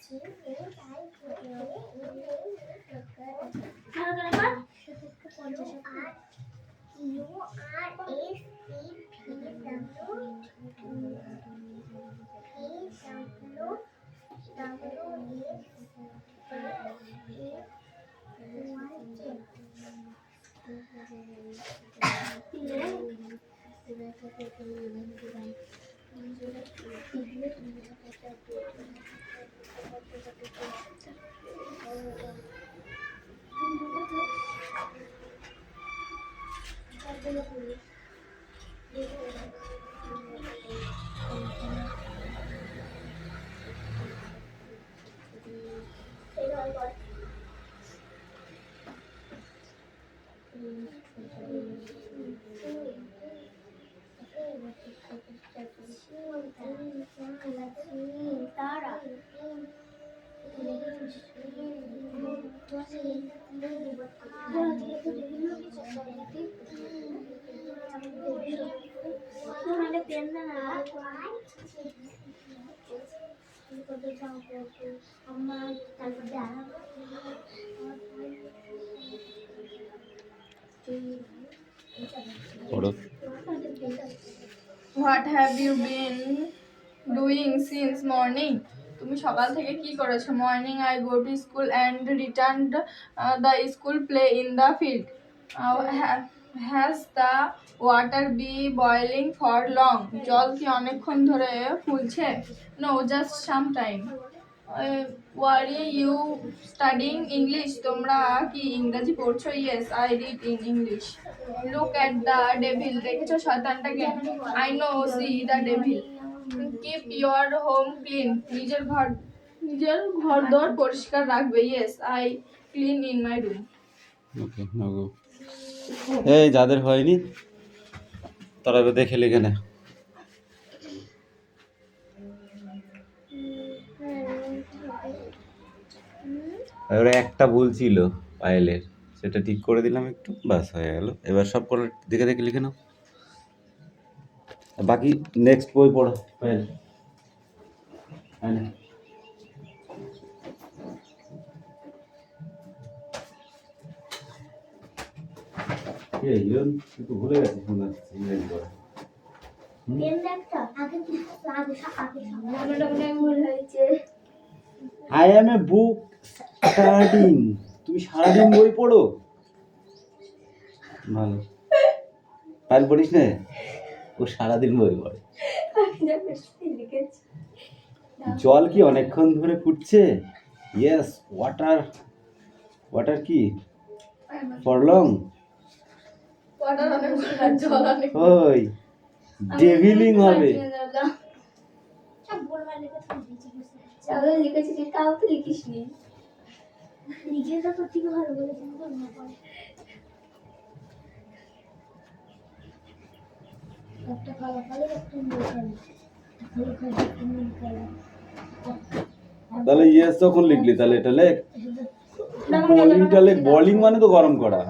What have you been doing since morning? তুমি সকাল থেকে কি করেছো? Morning I go to school and returned the school play in the field. Has the water been boiling for long? জল কি অনেকক্ষণ ধরে ফুলছে? No, just some time. Were you studying English? তোমরা কি ইংরেজি পড়ছো? Yes, I read in English. Look at the devil. দেখেছো শয়তানটাকে? I know, see the devil. Keep your home clean. নিজের ঘর দর পরিষ্কার রাখবে. Yes, I clean in my room. ওকে নাও এই যাদের হয়নি তারা দেখে লিখে নে। এবারে একটা ভুল ছিল পায়েলের, সেটা ঠিক করে দিলাম একটু, বাস হয়ে গেল। এবার সব করে দেখে দেখে লিখে নাও, বাকি নেক্সট বই পড়ো পায়েল। ভুলে গেছি ইংরেজি পড়া। I am a book studying. তুমি সারাদিন বই পড়ো? ভালো। পায়েল পড়িস না? ও সারাদিন বই পড়ে। জল কি অনেকক্ষণ ধরে ফুটছে? Yes, water কি? For long? ওই ডেভিলিং হবে। তাহলে ইয়েস যখন লিখলি তাহলে এটা লেখ, বোলিংটা লেখ। বোলিং মানে তো গরম করা।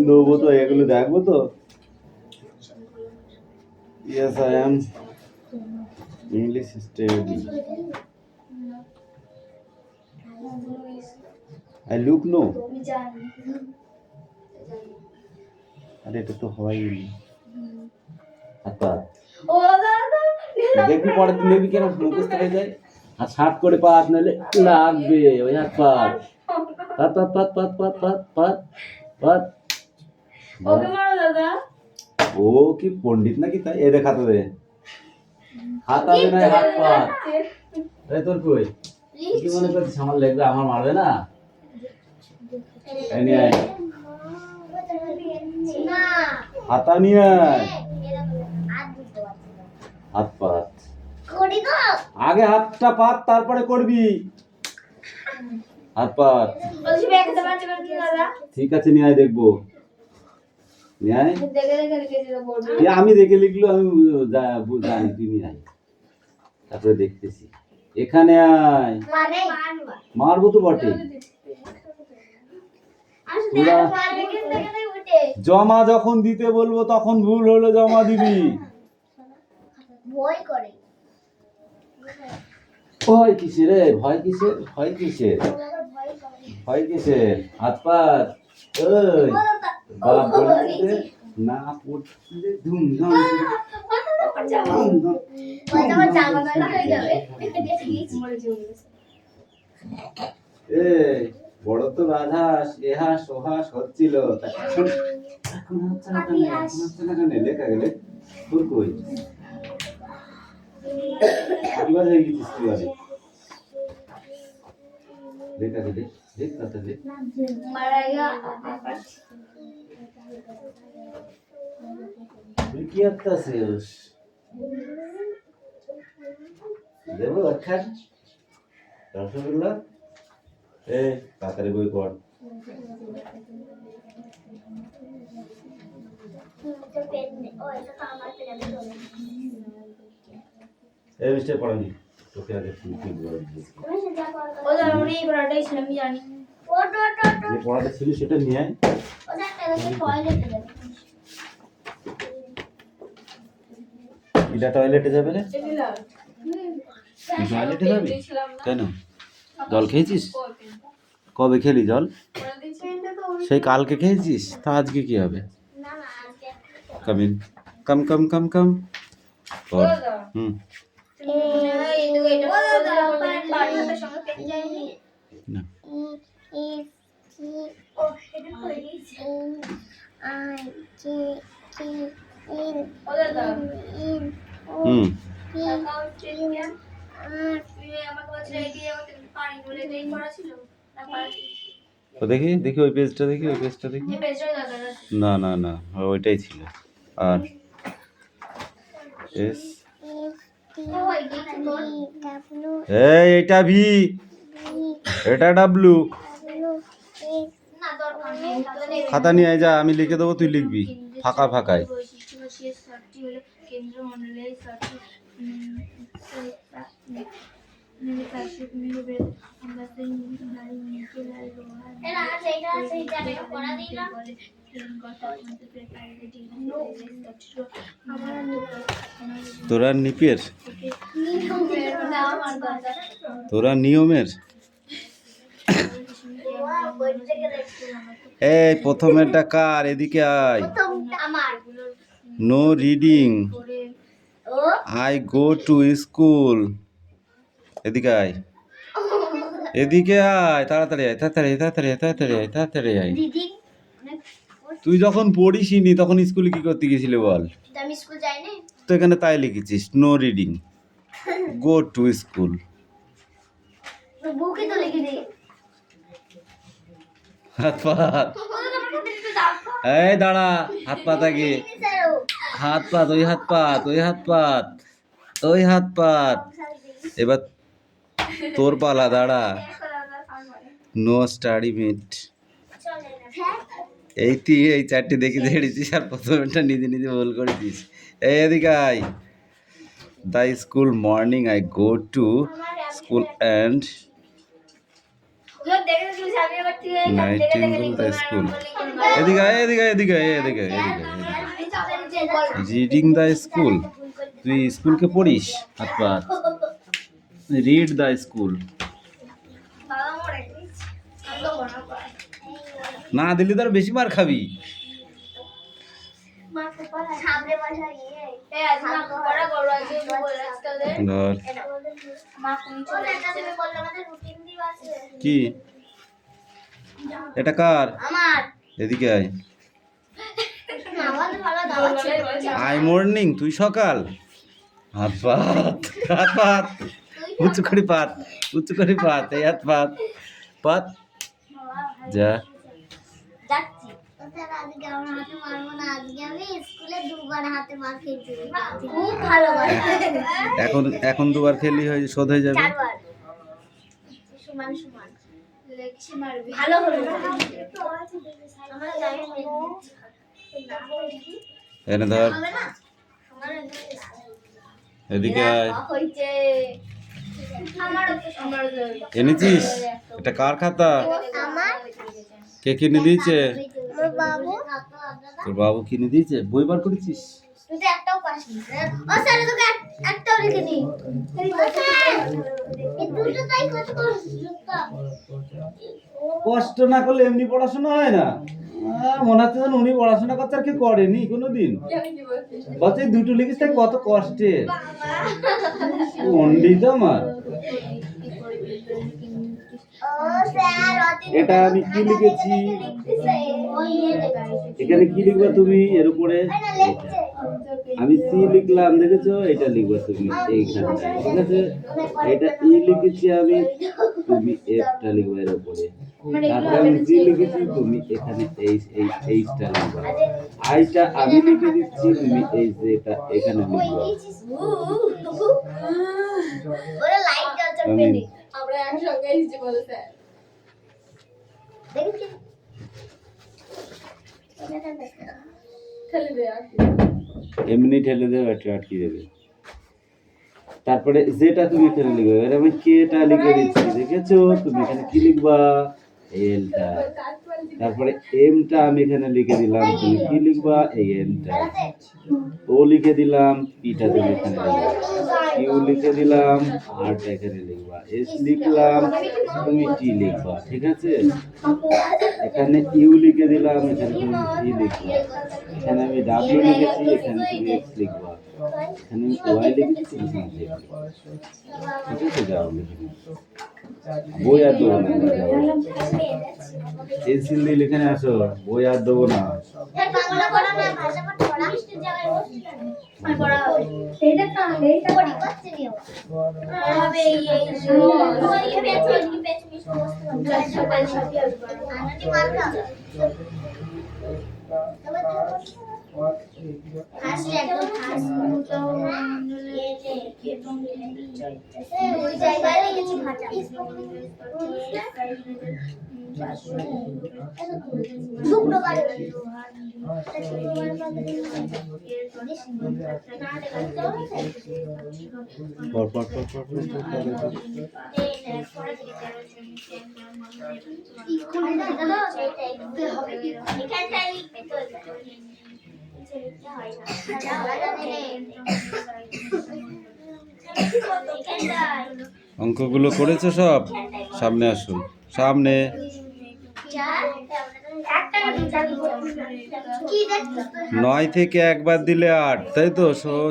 দেবো তো, এগুলো দেখবো তো। Yes, I am English study. I look no. আরে এটা তো হয়নি। আচ্ছা দেখবি পরের দিন দেখবি কেন মুখস্থ হয়ে যায়। আর শার্ট করে পাত নালে লাগবে ওই হাত পাত পাত পাত পাত পাত পাত পাত পাত। ওকে মারো দাদা। ও কি পণ্ডিত নাকি তাই? এ দেখ হাতে দে, হাত আগে না হাত পাত। এই তোর কই কি মনে করছিস আমার লাগবে, আমার মারবে না? এই নিয়ে আয় হাতা নিয়ে আয়। হাত পাত আগে, হাতটা পাত তারপরে করবি। হাত পাত ঠিক আছে, নিয়ে আয় দেখবো। নিয়ে আয়, আমি দেখে লিখলো আমি জানি, তুই নিয়ে আয় তারপরে দেখতেছি। এখানে আয়, মারবো তো বটে। জমা যখন দিতে বলবো তখন ভুল হলে জমা দিবি। ভয় কিসের রে? ভয় কিসের? ভয় কিসের? ভয় কিসের? হাত পাত। ওই বাপ বলতে না পড়তে ধুমধাম এই বড় তো রাজহাঁস এহাস ওহাস হচ্ছিল, এখন এখন হচ্ছে না কেন? এখন হচ্ছে না কেন? লেখা গেলে তোর কই কিবার হয়ে গেছিস তুই আরে? লেখা গেলে দেখ তাতে তুই কি আছিস? দেবো একখান রসগোল্লা। এই তাড়াতাড়ি বই পড়। এই মিস্টার পড়ানি তোকে আগে তুই কি বলছিস? যে পড়াটা ছিল সেটা নিয়ে আয়। এটা টয়লেটে যাবে রে? তুই টয়লেটে যাবি কেন? জল খেয়েছিস? কবে খেলি জল? সেই কালকে খেয়েছিস, তা আজকে কি হবে? কামিন কাম কাম কাম কাম পড়। হুম না হুম তো দেখি দেখি ওই পেজটা দেখি, ওই পেজটা দেখি। না না না ওইটাই ছিল। আর এস এই এটা ভি, এটা ডাব্লু। খাতা নিয়ে আয় যা, আমি লিখে দেবো তুই লিখবি ফাঁকা ফাঁকায়। তোরা নিপের, তোরা নিয়মের। এই প্রথমেরটা কার? এদিকে আয়। No reading, I go to school. এদিকে আয়, এদিকে আয়, তাড়াতাড়ি আয়, তাড়াতাড়ি আয়, তাড়াতাড়ি আয়, তাড়াতাড়ি আয়, তাড়াতাড়ি আয়। তুই যখন পড়িসনি তখন স্কুলে কি করতে গেছিলে বল? আমি স্কুল যাইনি তো এখানে তাই লিখেছিস no reading, go to school. বুকে তো লিখে দে। হাত পাত, এই দাঁড়া, হাত পাত আগে, হাত পাত, ওই হাত পাত, ওই হাত পাত, ওই হাত পাত। এবার তোর পালা, দাঁড়া। No study meet. এই তুই এই চারটে দেখে দেখেছিস আর প্রথমটা নিজে নিজে ভুল করেছিস। এই এদিকে আয়। The school morning I go to school and nightingale the school. এদিকে আয়, এদিকে আয়, এদিকে আয়, এদিকে আয়, এদিকে আয়। রিডিং দ্য স্কুল, তুই স্কুলকে পড়িস? হাত পাত। Read the school. না দিলে তো আর বেশি মার খাবি। ধর কি এটা কার? এদিকে আয়। আই মর্নিং, তুই সকাল। হাত পাত, হাত পাত, উঁচু করে পাত, উঁচু করে পাত, এই হাত পাত, পাত যা। এখন এখন দুবার খেললি হয়ে শোধ হয়ে যাবে। এনে ধর, এদিকে আয়। এনেছিস? এটা কার খাতা? কে কিনে দিয়েছে? তোর বাবু কিনে দিয়েছে। বই বার করেছিস? তুই তো একটাও পাসনি। ও স্যার তোকে একটাও লিখিনি। এই দুটোটাই কত কষ্ট না করলে এমনি পড়াশোনা হয় না। মনে হচ্ছে যেন উনি পড়াশোনা করতে আর কি করেনি কোনোদিন। কেন কি বলছিস? বাচ্চা দুটো লিখিস তাই কত কষ্টের পণ্ডিত আমার। ও স্যার এটা আমি কি লিখেছি, এখানে কি লিখবা তুমি এর উপরে? আমি সি লিখলাম, দেখেছো? এটা লিখবা তুমি এইখানটায়, ঠিক আছে? এটা ই লিখেছি আমি, তুমি এফটা লিখবা এর উপরে। তারপরে আমি সি লিখেছি, তুমি এখানে এইচটা লিখবা। আইটা আমি লিখে দিচ্ছি, তুমি এই যে এটা এখানে লিখবা। ওরে লাইট জ্বলছে আমি পেনে। আমরা একসঙ্গে এসেছি বলে স্যার। দেখি ঠেলে দে আর কি। এমনি ঠেলে দেবে, এটা আটকে দেবে। তারপরে যেটা তুমি এখানে লিখবে, এবার আমি কেটা লিখে দিচ্ছি, দেখেছো? তুমি এখানে কি লিখবা? এলটা। তারপরে এমটা আমি এখানে লিখে দিলাম, তুমি কি লিখবা? এই এমটা। ও লিখে দিলাম, পিটা তুমি এখানে লিখবা। কিউ লিখে দিলাম, আরটা এখানে লিখবা। এস লিখলাম, তুমি টি লিখবা, ঠিক আছে? এখানে ইউ লিখে দিলাম, এখানে তুমি সি লিখবা। এখানে আমি ডাব্লিউ লিখেছি, এখানে তুমি এক্স লিখবা। এখানে আমি ওয়াই লিখেছি, এখানে জেড লিখবা। ঠিক আছে? যাও লিখে নাও। বই আর দেবো না, পেন্সিল দিয়ে এখানে আসো, বই আর দেবো না। বাংলা পড়া না, ভাষা পড়া মিষ্টির জায়গায় বসে পড়া হবে। এইটা না, এইটা পড়ি করতে নিও। হবে এই ওই পেছ মিষ্টি বসতে হবে। আনাটি মার খাবে। হাসি একদম হাসি তো ওই জায়গায় লিখেছি ভাষা। শুক্রবার পর পর পর পর পর অঙ্কগুলো করেছো সব? সামনে আসুন, সামনে। নয় থেকে একবার দিলে 8, তাই তো?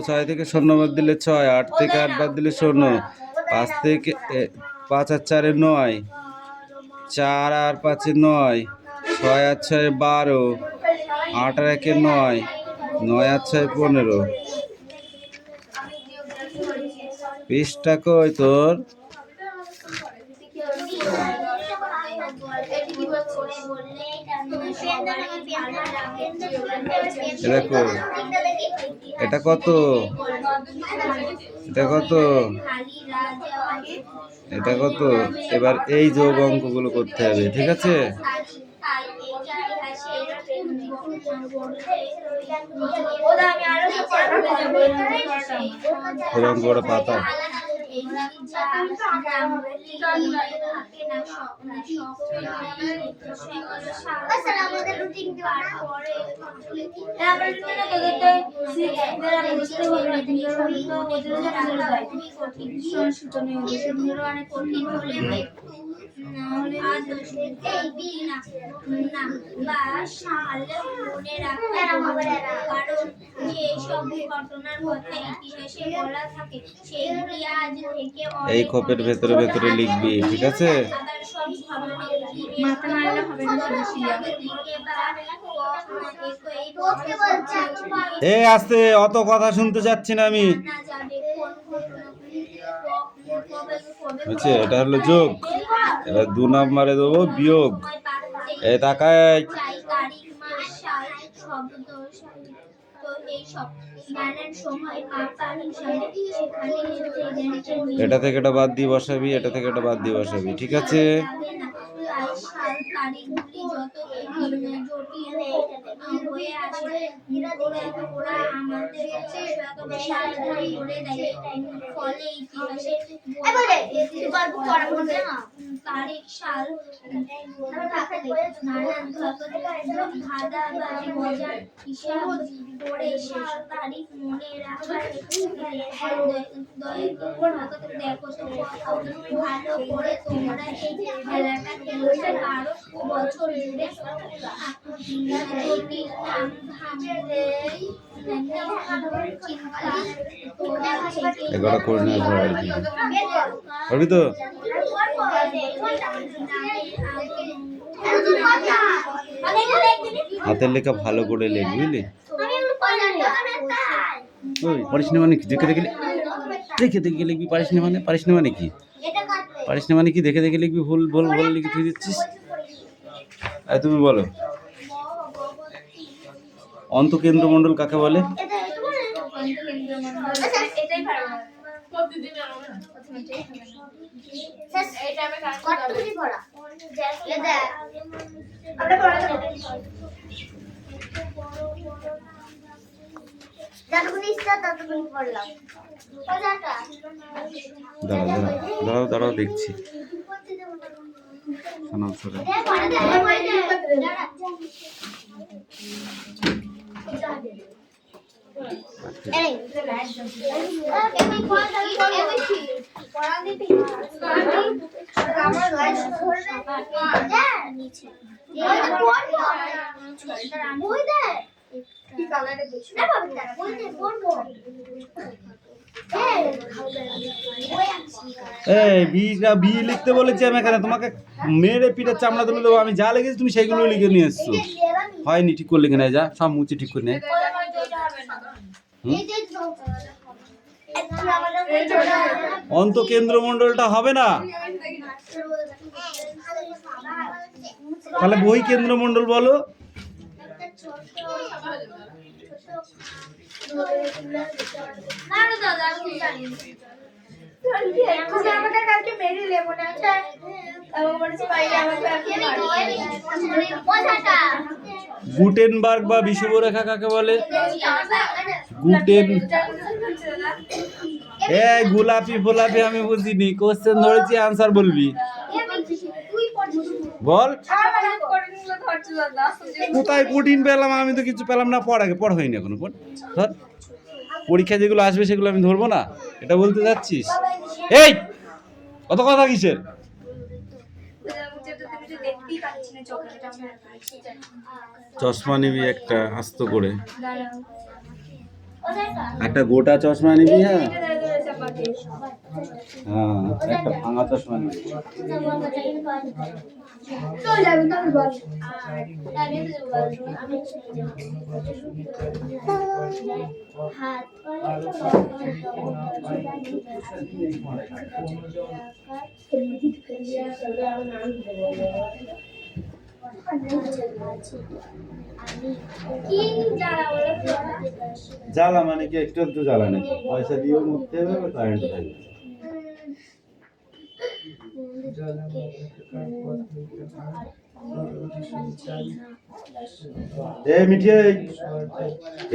6 থেকে 0 বাদ দিলে 6, 8 থেকে 8 বাদ দিলে 0, 5 থেকে 5 আর 4 9, 4 আর 5 9, 6 আর 6 12, 8 আর 1 9, 9 আর 6 15। পৃষ্ঠা কই তোর? দেখো এটা কত, এটা কত, এটা কত? এবার এই যোগ অঙ্কগুলো করতে হবে, ঠিক আছে? এরকম করে পাতা আমাদের রুটিন কারণ যেসব ঘটনার কথা ইতিহাসে বলা থাকে সেগুলি আজ থেকে এই খোপের ভেতরে ভেতরে লিখবি, ঠিক আছে? মাথা নাড়লে হবে না, শুধু শিয়া। আস্তে, অত কথা শুনতে যাচ্ছি না আমি। বুঝছে? এটা হলো যোগ, এবার 2 নম্বরে দেবো বিয়োগ। এই তাকায়, এটা থেকে এটা বাদ দিয়ে বসাবি, এটা থেকে এটা বাদ দিয়ে বসাবি, ঠিক আছে? সাল তারিখগুলি যত জটিল হয়ে আসে ওরা আমাদের সাবধান করে দেয়। ফলে ইতিহাসে তারিখ সাল নানান ধাঁধাবাজি মজার হিসাব করে সাল তারিখ মনে রাখার দেখো তো কত ভালো করে তোমরা এই খেলাটা খেলতে পারো। বছর জুড়ে জটিল এগারো করে নেওয়ার পর আর কি পারবি তো? হাতের লেখা ভালো করে লেখ, বুঝলি? ওই পারিস না মানে কি? দেখে দেখে দেখে দেখে লিখবি। পারিস না মানে? পারিস না মানে কি? পারিস না মানে কি? দেখে দেখে লিখবি। ভুল ভুল ভুল লিখে তুই দিচ্ছিস। আর তুমি বলো, অন্তকেন্দ্রমণ্ডল কাকে বলে? দাঁড়াও দাঁড়াও দেখছি। বি লিখতে বলেছি আমি এখানে, তোমাকে মেরে পিঠে চামড়া তুলে দেবো। আমি যা লিখেছি তুমি সেইগুলো লিখে নিয়ে এসছো। হয়নি, ঠিক করে লিখে নেয়, যা সব মুছে ঠিক করে নেয়। অন্তকেন্দ্রমণ্ডলটা হবে না, তাহলে বই কেন্দ্রমণ্ডল বলো। গুটেনবার্গ বা বিষুবরেখা কাকে বলে? গুটেন গোলাপি ফোলাপি আমি বুঝিনি, কোশ্চেন ধরেছি আনসার বলবি। বল কোথায় কঠিন পেলাম? আমি তো কিছু পেলাম না। পড় আগে, পড় হয়নি এখনো। পড় ধর, পরীক্ষা যেগুলো আসবে সেগুলো আমি ধরবো না, এটা বলতে যাচ্ছিস? এই কত কথা কিসের? চশমা নিবি একটা আস্ত করে, একটা গোটা চশমা নিবি। হ্যাঁ হ্যাঁ, একটা ভাঙা চশমা নিবি। জ্বালা মানে কি? একটু একটু জ্বালা নেই, পয়সা দিয়েও মুক্তি হবে, কারেন্ট থাকবে।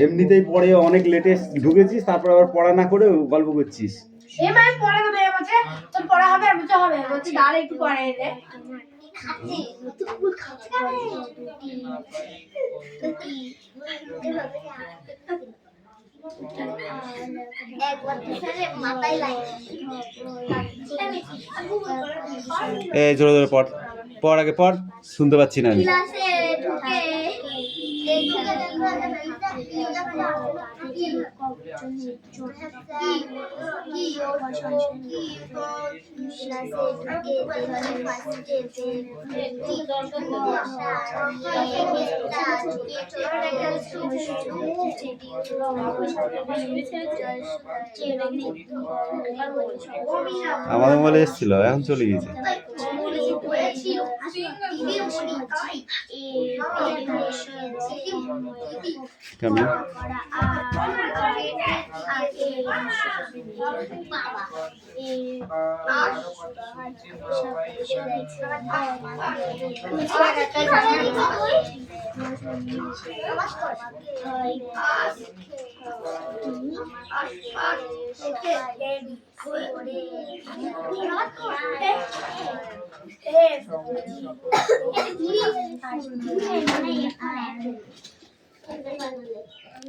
এমনিতেই পড়ে অনেক লেটে ঢুকেছিস, তারপর আবার পড়া না করে গল্প করছিস। এই জোরে জোরে পড়, পড় আগে পড়, শুনতে পাচ্ছি না আমি। আমাদের বলে এসেছিল, এখন চলে গেছে। পড়েছিল Sing a দিদি good মনি song. আই কেমন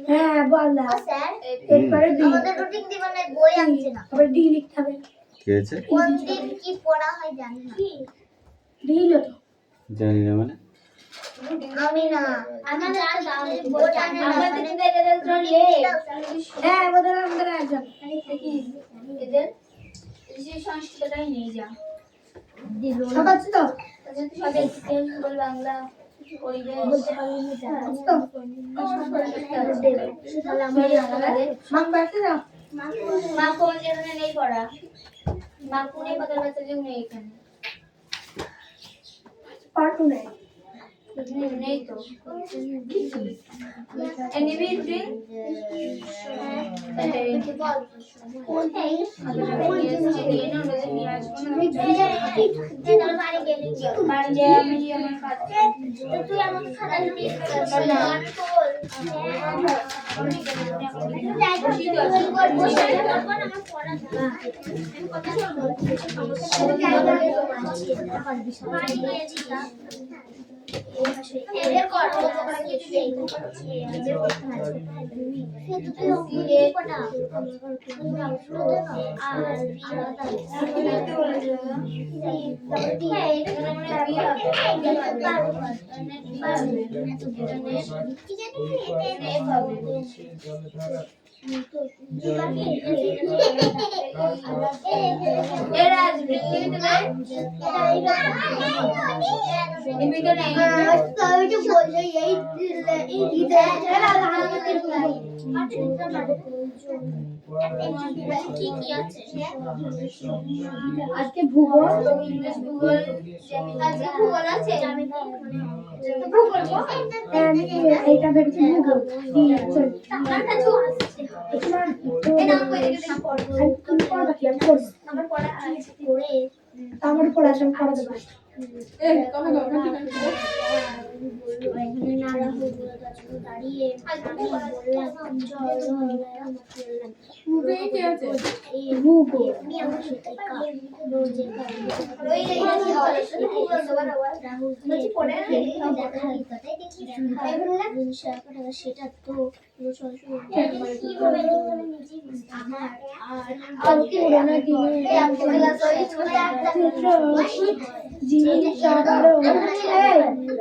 হ্যাঁ বল না স্যার এরপরে দিন আমাদের রুটিন দিবনে বই আনছে না আবার ডি লিখতে হবে কি হয়েছে কোন দিন কি পড়া হয় জানি না ডি হলো তো জানি না মানে আমি না আমি জানি বই জানি না আমাদের তো এদের তো লেট হ্যাঁ আমাদের একজন এদের যে সংস্কৃতটাই নিয়ে যা সব আছে তো সব এক্সপ্লেন করে বাংলা পরিবেশ তাহলে আমরা মাং বাড়তে যাও মা কোন যেখানে নেই পড়া মা কোনে পাতার বাচ্চা যে নেই এখানে পার্ট নেই নেই তো Any reading? তুই আমাকে খাতা এদের কর তোমরা কিছু দেই এরা পৃথিবীতে নাই পৃথিবীতে নাই কি কি আছে আজকে ভূগোল ইংলিশ ভূগোল আজকে ভূগোল আছে ভূগোল এইটা ভেবেছি ভূগোল আমার কাছে আসছে এই নাম কই দেখে দেখে পড়বো তুমি পড়বা কি আমি পড়ছি আমার পড়া আছে পড়ে আমার পড়াশোনা করা দেবো Eh, come on, এখানে নাড়া হয়ে দাঁড়িয়ে আমি বললাম চল movie কি আছে? ভূগোল আমি আমার শিক্ষিকা রোজে ওই বলছি পড়ে সেটা তো আমার আজকে পুরোনো দিনে সাগরো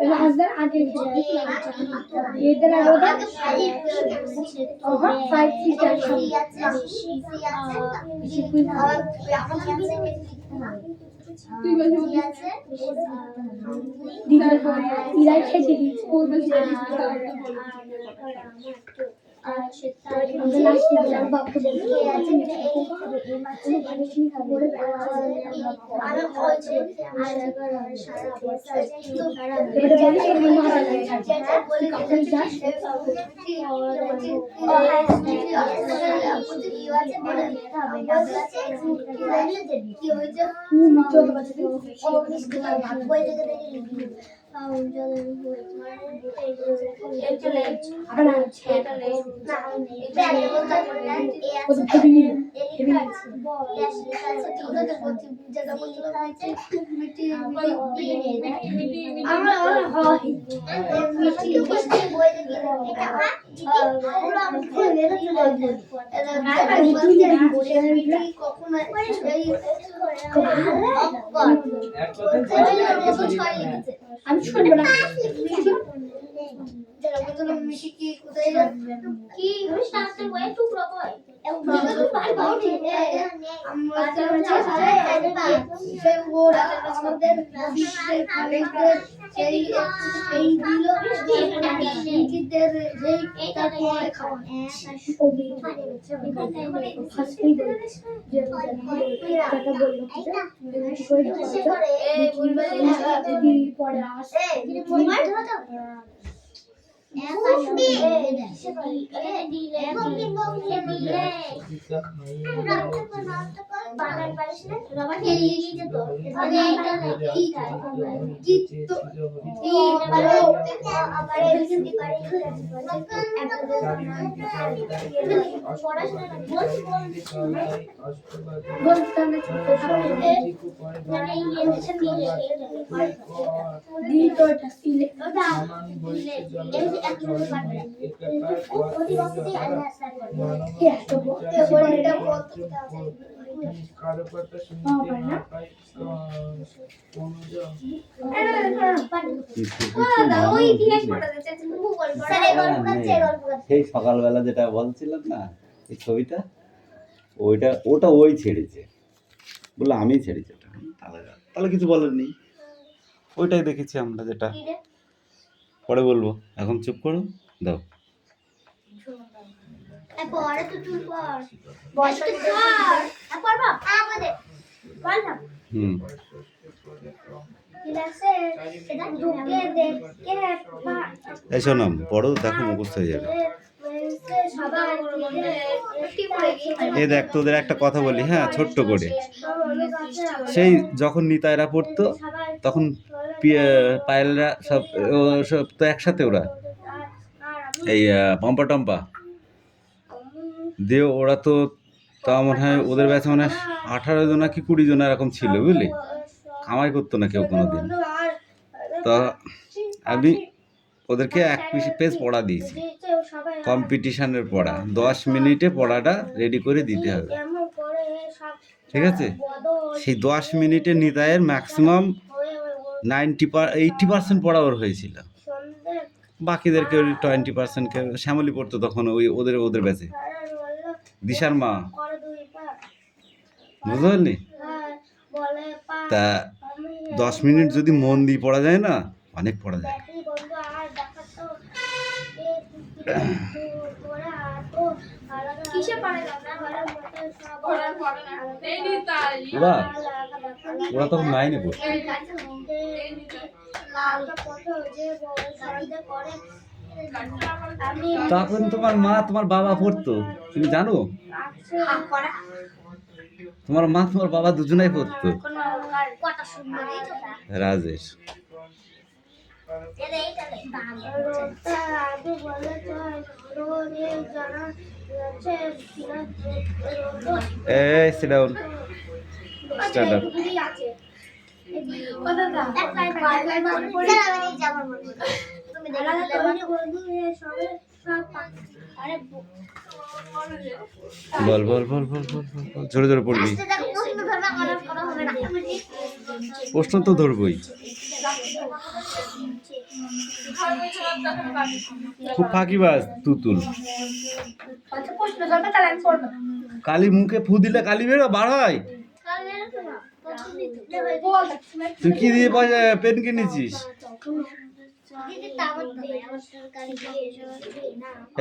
রাজদার আগে এদের আর ওদের ফাইভ সিটার ইরাই খেতে দিই স্কুল আমি শুনবো না কি টুকরো কয় সেই সকালবেলা যেটা বলছিলাম না এই ছবিটা, ওটা ওই ছেড়েছে, বললো আমি ছেড়েছি ওটা। তাহলে কিছু বলার নেই, ওইটাই দেখেছি আমরা, যেটা পরে বলবো, এখন চুপ করো, দাও। হুম, এই শোনো, পড়ো, দেখো মুখস্থ হয়ে যাবে। এই দেখ, তোদের একটা কথা বলি, হ্যাঁ, ছোট্ট করে। সেই যখন নিতাইরা পড়তো তখন পায়েলরা সব তো একসাথে, ওরা এই পম্পা টম্পা দিয়ে, ওরা তো তা মনে হয় ওদের ব্যাচে মনে হয় 18 জন কি 20 জন এরকম ছিল, বুঝলি, কামাই করতো না কেউ কোনোদিন। তা আমি ওদেরকে এক পেজ পড়া দিয়েছি, কম্পিটিশনের পড়া, 10 মিনিটে পড়াটা রেডি করে দিতে হবে, ঠিক আছে? সেই 10 মিনিটে নিতাইয়ের ম্যাক্সিমাম 80% পড়া ওর হয়েছিল, বাকিদেরকে 20%কে শ্যামলি পড়তো তখন, ওদের ব্যাচে, দিশার মা, বুঝতে পারলি? তা 10 মিনিট যদি মন দিয়ে পড়া যায় না, অনেক পড়া যায়। ওরা তখন 9-এ পড়তো। তখন তোমার মা তোমার বাবা পড়তো, তুমি জানো? তোমার মা তোমার বাবা দুজনাই পড়তো, রাজেশ। এই সিট ডাউন, স্ট্যান্ড আপ। বল বল বল বল বল বল, জোরে জোরে পড়বি, প্রশ্ন তো ধরবই, খুব ফাঁকিবাজ তুতুল। কালি মুখে ফু দিলে কালি বেরো, বার হয়। তুই কি দিয়ে পেন কিনেছিস?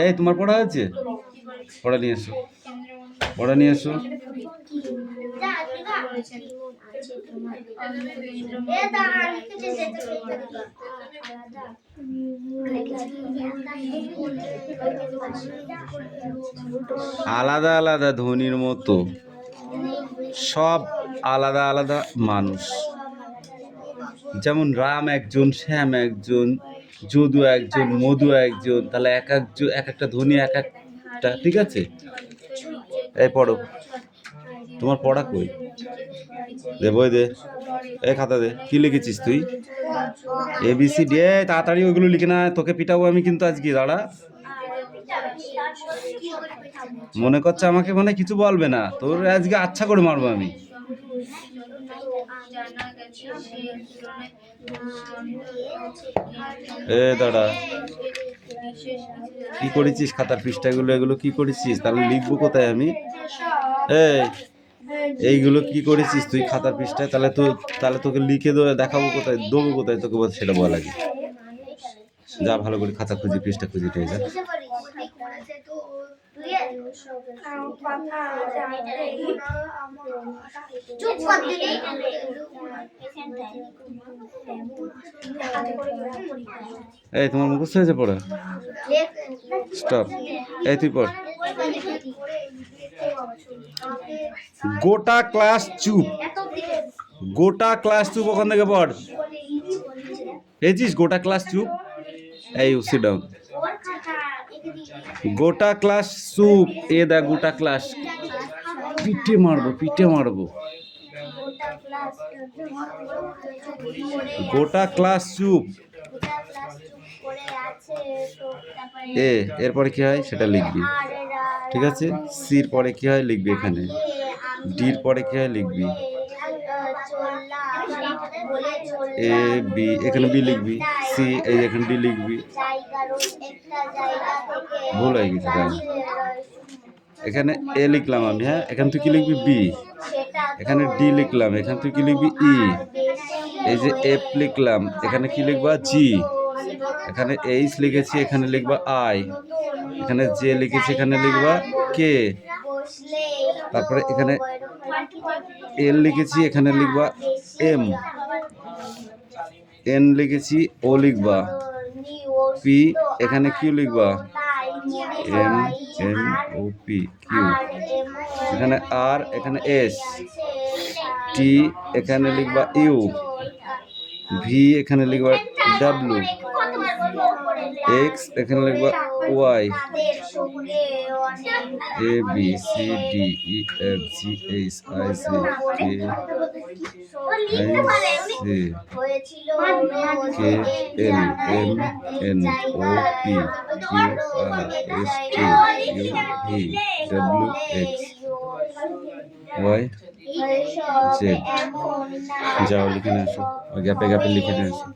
এই তোমার পড়া হয়েছে? পড়া নিয়ে এসো, পড়া নিয়ে এসো। আলাদা আলাদা ধনির মতো, সব আলাদা আলাদা মানুষ, যেমন রাম একজন, শ্যাম একজন, যদু একজন, মধু একজন, তাহলে এক একটা ধনী এক একটা, ঠিক আছে? এই পড়ো, তোমার পড়া কই? দে বই দে, এই খাতা দে, কি লিখেছিস তুই? ABCD, তাড়াতাড়ি ওইগুলো লিখে না, তোকে পিটাবো আমি কিন্তু আজকে, দাঁড়া। মনে করছে আমাকে মানে কিছু বলবে না, তোর আজকে আচ্ছা করে মারবো আমি। এ দাঁড়া, কি করেছিস খাতার পৃষ্ঠাগুলো, এগুলো কি করেছিস? তাহলে লিখবো কোথায় আমি? এই এইগুলো কি করেছিস তুই খাতার পৃষ্ঠায়? তাহলে তোকে লিখে দেখাবো কোথায়, দেবো কোথায় তোকে সেটা বল আগে। যা ভালো করে খাতা খুঁজি, পৃষ্ঠা খুঁজি নিয়ে যা। চুপ কর দিবি। এই তোমার মুখস্থ হয়েছে পড়া? স্টপ। এই তুই পড়। গোটা ক্লাস চুপ, গোটা ক্লাস চুপ, ওখান থেকে পড়। পেয়েছিস গোটা ক্লাস চুপ? এই সিট ডাউন। গোটা ক্লাস চুপ, এ দেখ গোটা ক্লাস। পিঠে মারবো, পিঠে মারবো। গোটা ক্লাস চুপ। এ এরপরে কি হয় সেটা লিখবি, ঠিক আছে? সির পরে কি হয় লিখবি এখানে, ডির পরে কি হয় লিখবি, এ বি, এখানে বি লিখবি, সি এই এখানে ডি লিখবি। ভুল হয়ে গেছে তাই এখানে এ লিখলাম আমি, হ্যাঁ এখান তুই কি লিখবি বি, এখানে ডি লিখলাম, এখান তুই কি লিখবি ই, এই যে এফ লিখলাম, এখানে কি লিখবা জি, এখানে এইচ লিখেছি, এখানে লিখবা আই, এখানে জে লিখেছি, এখানে লিখবা কে, তারপরে এখানে এল লিখেছি, এখানে লিখবা এম, এন লিখেছি, ও লিখবা, পি এখানে কিউ লিখবা, M N O P Q, এখানে আর, এখানে এস, টি এখানে লিখবা ইউ, ভি এখানে লিখবা ডাব্লিউ, এক্স এখানে লিখবা Y, A B C D E F G H I J K K L M N O P Q R S T U V W X Y Z. যাও লিখে নিয়ে আসো, গ্যাপে গ্যাপে লিখে নিয়ে আসো।